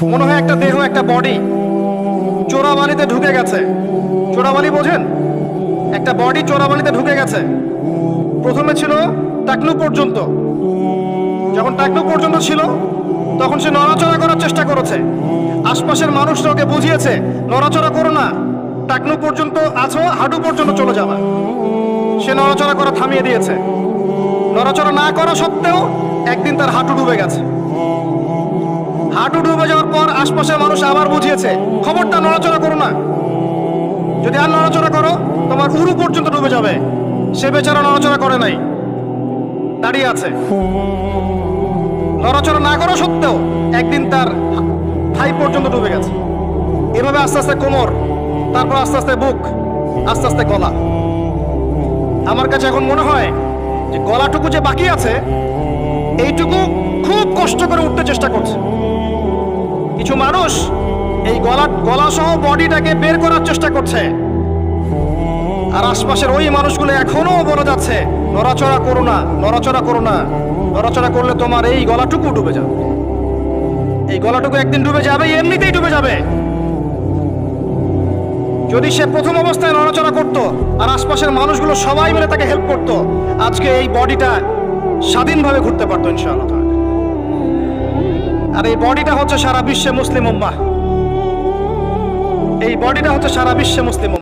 মনে হয় একটা দেহ, একটা বডি চোরাবালিতে ঢুকে গেছে। চোরাবালি বোঝেন? একটা বডি চোরাবালিতে ঢুকে গেছে। প্রথমে ছিল টাকলু পর্যন্ত। যখন টাকলু পর্যন্ত ছিল তখন সে নড়াচড়া করার চেষ্টা করেছে। আশপাশের মানুষরা ওকে বুঝিয়েছে নড়াচড়া করো না, টাকলু পর্যন্ত আছো, হাঁটু পর্যন্ত চলে যাবা। সে নড়াচড়া করা থামিয়ে দিয়েছে। নড়াচড়া না করা সত্ত্বেও একদিন তার হাঁটু ডুবে গেছে। হাঁটু ডুবে যাওয়ার পর আশপাশের মানুষ আবার বুঝিয়েছে খবরটা নড়াচড়া করো না, যদি আর নড়াচড়া করো তোমার উরু পর্যন্ত ডুবে যাবে। সে বেচারা নড়াচড়া করে নাই, দাঁড়িয়ে আছে। নড়াচড়া না করা সত্ত্বেও একদিন তার থাই পর্যন্ত ডুবে গেছে। এভাবে আস্তে আস্তে কোমর, তারপর আস্তে আস্তে বুক, আস্তে আস্তে গলা। আমার কাছে এখন মনে হয় যে গলাটুকু যে বাকি আছে এইটুকু খুব কষ্ট করে উঠতে চেষ্টা করছে। কিছু মানুষ এই গলা সহ বডিটাকে বের করার চেষ্টা করছে, আর আশপাশের ওই মানুষগুলো এখনো বলে যাচ্ছে নড়াচড়া করো না, নড়াচড়া করো না, নড়াচড়া করলে তোমার এই গলাটুকু ডুবে যাবে। এই গলাটুকু একদিন ডুবে যাবে, এমনিতেই ডুবে যাবে। যদি সে প্রথম অবস্থায় নড়াচড়া করত আর আশপাশের মানুষগুলো সবাই মিলে তাকে হেল্প করত, আজকে এই বডিটা স্বাধীনভাবে ঘুরতে পারতো ইনশাআল্লাহ। আর এই বডিটা হচ্ছে সারা বিশ্বে মুসলিম উম্মাহ। এই বডিটা হচ্ছে সারা বিশ্বে মুসলিম উম্মাহ।